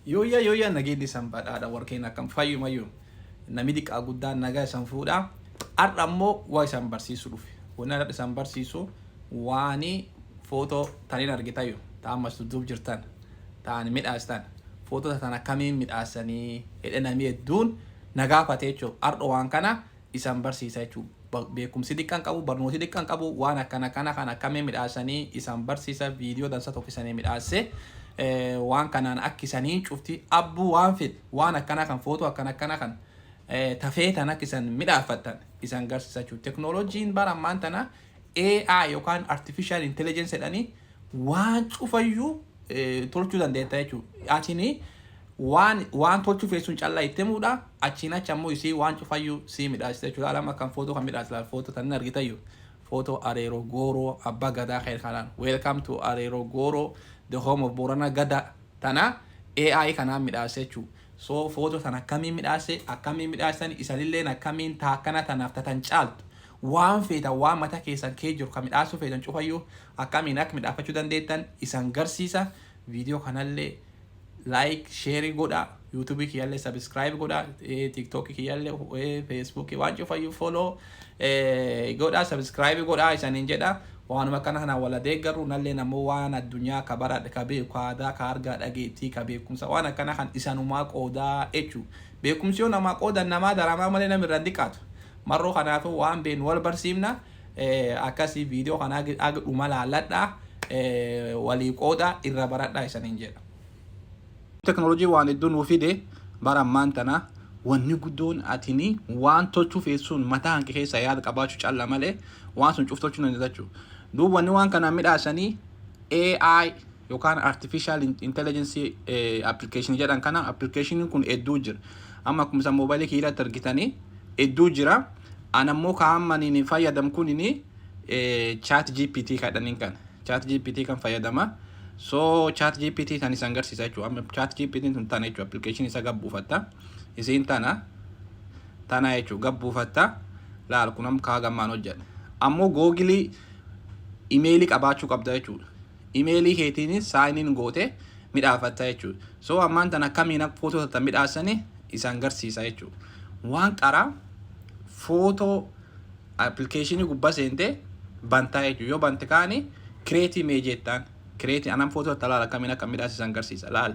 Yooyyaa nageenya isaan badhaadha warqeen akkam fayyumayyuu namni dhiqaa guddaan nagaa isaan fuudha. Har'a ammoo waa isaan barsiisu dhufe. Wanni har'a isaan barsiisu waani footoo taniin argitayyuu ta'ammas dudduub jirtan ta'anii midhaastan footoo tan akkamiin midhaasanii hidha namii hedduun nagaa fatee jechuudha. Har'a waan kana isaan barsiisa jechuudha. Beekumsi xiqqaan qabu barnooti xiqqaan qabu waan akkana kana kan akkamiin midhaasanii isaan barsiisa viidiyoo dansa tokkisanii midhaasee waan kanaan akkisanii cufti abbuu waan fedhe waan akkana kan footoo akkana kan tafeetan akkisan midhaafatan isan garsiisa jechuudha. Teknooloojiin bara ammaan tana AI yookaan artificial intelligence jedhanii waan cufayyuu tolchuu dandeetta jechuudha. Atini waan tolchuu feesuun callaa itti himuudha. Achiin achi ammoo isii waan cufayyuu sii midhaasita jechuudha. Alama kan footoo kan midhaasila footoo tan argitayyuu footoo Areero Gooroo abbaa gadaa ka'e kanaan welcome to Areero Gooroo the home of Borana Gada tana AI kanaan midhaase jechuudha. So footoo tan akkamiin midhaase akkamiin midhaasan isanillee akkamiin taakkana tanaaf tatan caaltu waan feetan waan mata keessan kee jiru kan midhaasuu feetan cufayyuu akkamiin akka midhaafachuu dandeettan isan garsiisa. Viidiyoo kanallee like share godha, YouTube kiyyallee subscribe godha, TikTok kiyyallee Facebook waan cufayyuu follow godha subscribe godha isaaniin jedha. Waanuma kana wala deeggaru nallee namoo waan addunyaa ka baradhe ka beeku ka aadaa ka argaa dhageettii ka beekumsa waan akkana kan isanumaa qoodaa jechuudha. Beekumsi yoo namaa qoodan namaa daramaa malee namni irra dhiqaatu. Marroo kanaafuu waan beenu wal barsiifna akkasii viidiyoo kana aga dhuma laalladhaa walii qooda irra baradhaa isaaniin jedha. Teknooloojii waan hedduun nuu fide bara ammaan tana wanni guddoon atini waan tolchuu feessuun mataa hanqi keessa yaada qabaachuu calla malee waan sun cuuf tolchuu dandeetta jechuudha. Duuba wanni waan kana midhaasanii AI yookaan artificial intelligence application jedhan kana application kun hedduu jira. Amma akkuma moobaayilii kiyyatti argitanii hedduu jira. Anammoo kaa'amaniin fayyadam kunini chat GPT kadhaniin kan chat GPT kan fayyadama. So chat GPT tan isan garsiisa jechuudha. Amma chat GPT tun tana jechuudha application isa gabbuufatta. Isiin tana jechuudha gabbuufatta. Laal kunam kaagammaan hojjedha. Ammoo Google emailii qabaachuu qabda jechuudha. Emailii keetiin saayiniin goote midhaafatta jechuudha. So ammaan tana akkamiin akka footoo tan midhaasanii isan garsiisa jechuudha. Waan qaraa footoo application gubbaa seente bantaa jechuudha. Yoo bante kaani create image jettaan create anam footoo talaala akkamiin akka midhaasisan garsiisa. Laal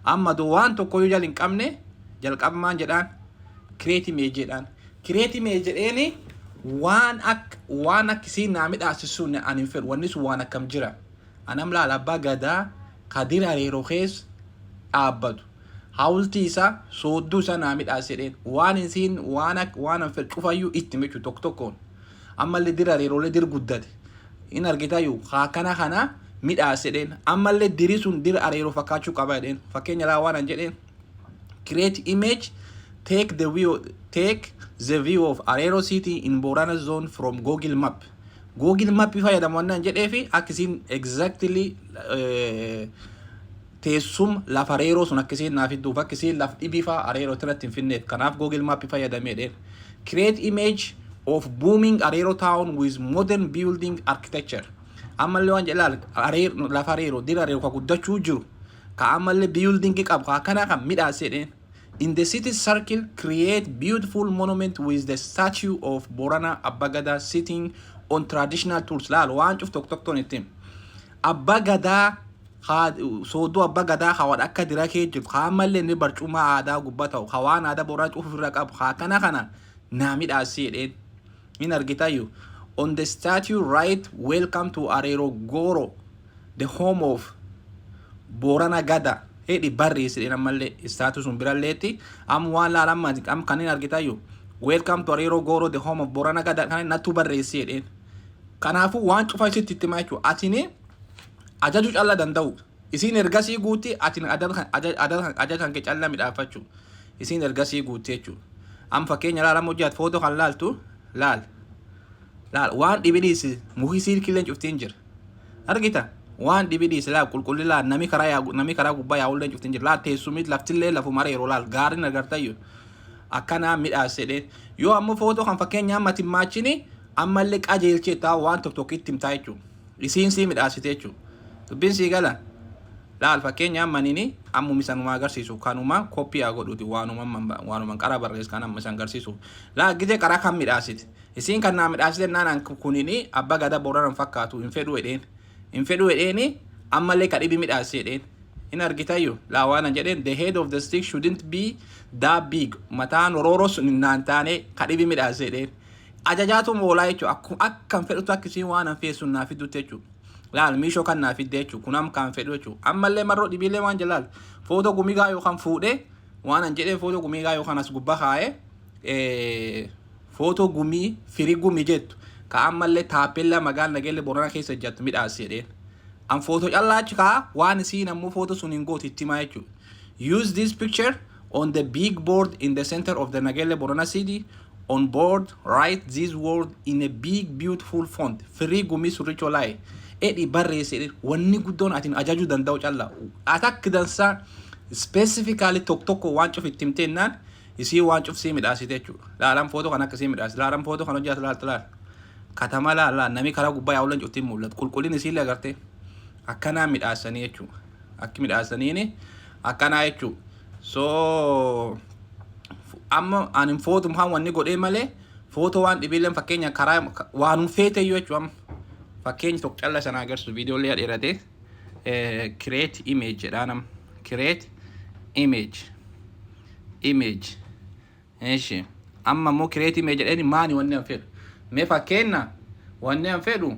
amma doo waan tokko yoo jalin qabne jalqabmaan jedhaan create image jedhaan create image jedheeni waan akkisiin naa midhaasisuun ani hin fedhu wanni sun waan akkam jira anam laal abbaa gadaa kadir Areeroo keessa dhaabbatu hawultii isaa soodduu isaa naa midhaasedheen waan isiin waan an fedhu cufayyuu itti michu tokkoon ammallee dir Areeroolee dir guddate in argitayyuu kana midhaasedheen ammallee diri sun dir Areeroo fakkaachuu qaba jedheen fakkeenya laa waan an jedheen create image take the view of Areero city in Borana zone from Google Map. Google Map fayyadamu wannan jedheefi akkisiin exactly teessum lafa Areeroo sun akkisiin naaf idduuf akkisiin laf dhibifa Areeroo irratti hin finneef kanaaf Google Map fayyadamee create image of booming Areero town with modern building architecture. Ammallee waan jedhaal lafa Areeroo dir Areeroo ka guddachuu jiru ka ammallee building qabu ka kana kan midhaasedheen. In the city circle, create beautiful monument with the statue of Borana Abbagada sitting on traditional tools. Laal waan cuf tok tonitim. Abbagada soodoo Abbagada hawad akka dirakee jiru. Haamalle ni barcuma aadaa gubbataw. Hawaan aadaa Borana cuf irra qabu. Kana naa midhaasedheen. In argitayyuu. On the statue write welcome to Areero Gooroo, the home of Borana Gada. Hedi barreessedheen ammallee status sun biralleetti am waan laalamma am kanin argitayyuu welcome to Areero Gooroo the home of Borana Gada kanin nattu barreessedheen. Kanaafuu waan cufa isitti itti himaa jechuudha. Atini ajajuu calla danda'u isiin ergasii guutti atini ajaja kan kee calla midhaafachuu isiin ergasii guutti jechuudha. Am fakkeenya laalamma hojjaat footoo kan laaltu laal waan dhibidiis muhisiin killeen cuftiin jira argita. Waan dhibidiis laal qulqullilaa nami karaa gubbaa yaa'ulleen cuftiin jira. Laal teessumit laftillee lafuma Areeroo laal gaariin agartayyu akkanaa midhaasedheen. Yoo ammoo footoo kan fakkeenya amma timmaachini ammallee qajeelchee taa waan tokkitti himtaa jechuudha. Isiin sii midhaasite jechuudha. Dubbiin sii gala laal fakkeenya amma nini ammu misan ma agarsiisu kanuma copy godhuti waanuma qara barrees kan amma san agarsiisu la gide qara kan midhaasit isin kan na midhaasite naan kunini abba gada boraran fakkaatu in fedhu edheeni ammallee kadhibi midhaasee edheen in argitayyo la waan jedheen the head of the stick shouldn't be that big mataan rooros naan taane kadhibi midhaasee edheen ajajaatu moolaa jechuudha akkam fedhutu akkisiin waan feesun naa fidutti jechuudha laal miishoo kan naa fidde jechuudha kunam kan fedhu jechuudha ammallee marroo dhibiilee waan jalaal footoo gumigaa yookaan fuudhee waan jedhee footoo gumigaa yookaan as gubbaa kaa'ee footoo gumii firii gumii jettu ka ammallee taappellaa magaala nageelle Boorana keessa jettu midhaasee edheen am footoo callaachi kaa waan isiin ammoo footoo sun hin gootu itti himaa jechuudha use this picture on the big board in the center of the Nageelle Boorana city. On board, write this word in a big, beautiful font. Free gumi suricho lai. Edi barreesse wanni guddoon atin ajaju danda'u calla. Atak dansa specifically tokko waan cuf ittimtennaan isii waan cuf sii midhaasite jechuudha. Laalaan footoo kan akkasii midhaas. Laalaan footoo kan hojjaa laal. Katama laal nami karaa gubbaa yaa'ulan cuftiin mul'atu. Qulqullin isiillee agartee akkanaa midhaasanii jechuudha. Akki midhaasaniini akkanaa jechuudha. So amma anin footoo haan wanni godhee malee footoo waan dhibiileen fakkeenya karaa waanum feete iyyuu jechuudha fakkeenya tokko calla sana agarsiisu viidiyoolee dheerate create image jedhaanam create image eeshi amma immoo create image jedheen maani wanni an fedhu mee fakkeenya wanni an fedhu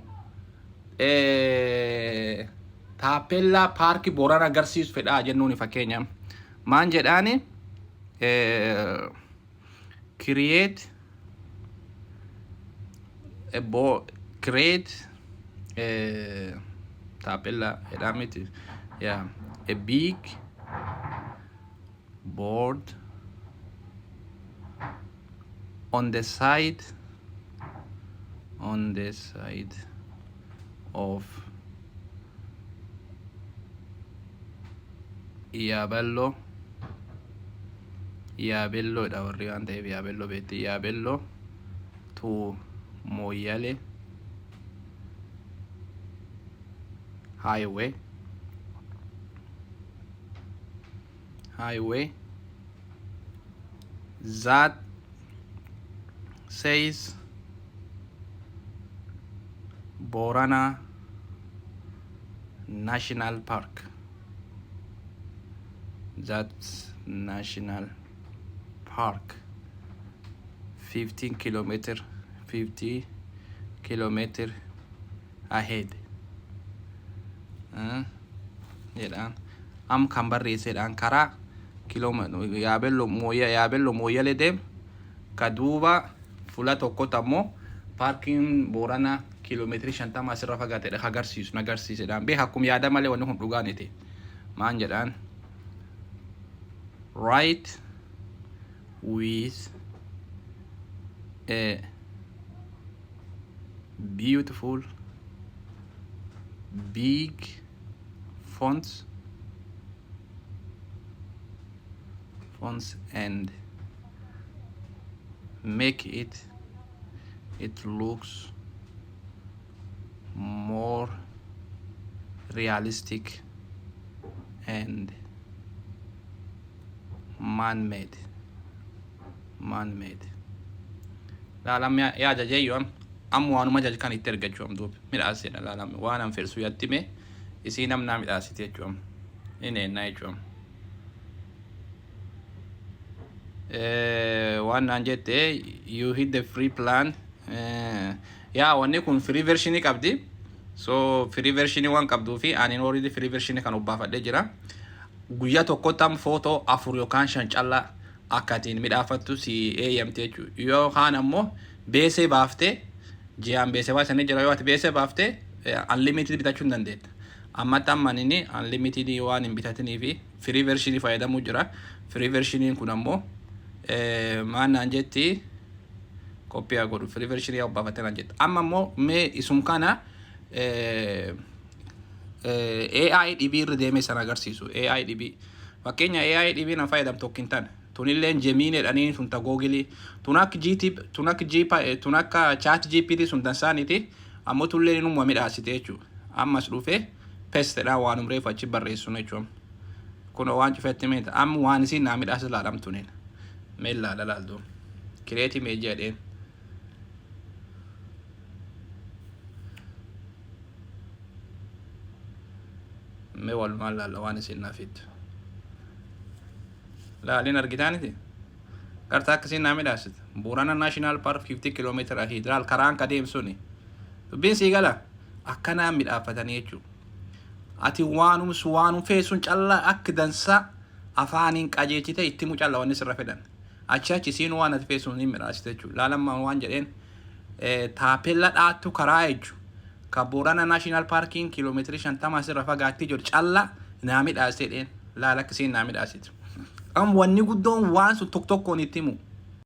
taappellaa paarkii Boorana agarsiisu fedhaa jennuuni fakkeenya maan jedhaani create tapella a big board on the side of Yaabelloo dha warri waan ta'eef Yaabelloo beekti Yaabelloo to Moyyale highway that says Boorana National Park. That's National Park 50 kilometer ahead. Jedhaan am kan barreessedhaan karaa Yaabelloo Moyyale deem ka duuba fuula tokkotti ammoo paarkiin Boorana kiiloomeetirii 50 asirra fagaatedha agarsiisedhaan bee akkuma yaada malee wanni kun dhugaaniti maan jedhaan write with a beautiful big fonts and make it looks more realistic and man-made. Laalam yaa jajayyoon amma waanuma jaj kan itti ergachuun duuba midhaasedha laalam waan an fedhu yattime isii namnaa midhaasite jechuun innaa jechuun waan naan jette you hit the free plan yaa wanni kun free version qabdi so free version waan qabduu fi ani already free version kan ubbaafadhee jira guyyaa tokkotti am footoo 4 yookaan 5 callaa akkatiin midhaafattu si eeyyamte jechuudha yookaan ammoo beesee baaftee ji'aan beesee baasanii jira yoo ati beesee baaftee unlimited bitachuu hin dandeetta amma tammanini unlimited waan hin bitatanii fi free version fayyadamuu jira free version kun ammoo maan naan jetti kopiyaa godhu free version yaa obbaafattee naan jetta amma ammoo mee isum kana AI DB irra deemee sana agarsiisu AI DB fakkeenya AI DB na fayyadam tokkin tan tunilleen Gemini dhanii sun ta Google tunakka chat GPT sun dansaaniti ammoo tulleen inuma midhaasite jechuudha ammas dhufe paste dha waan umreef achi barreessu jechuudha Kuno waan cufetti am waan isin naa midhaas laadhamtunin mella lalaaldu kireeti mee jedheen me wal maal laala waan isin naafit laalin argitaaniti karta akkasiin naa midhaasit Boorana National Park 50 kilometer hidral karaan kadeemsuni dubbiin sii gala akkanaa midhaafatanii jechuudha. Ati waanum feesun calla akka dansa afaanin qajeechite itti mu calla wanni sirra fedhan achi siin waan ati feesun hin midhaasite jechuudha. Laalamma waan jedheen taapella dhaattu karaa jechuudha. Ka Boorana National Parking kilomeetiri 50 sirra fagaatti jiru calla naa midhaasite dheen laala akkasiin naa midhaasite. Am wanni guddoon waan sun tokkoon itti himu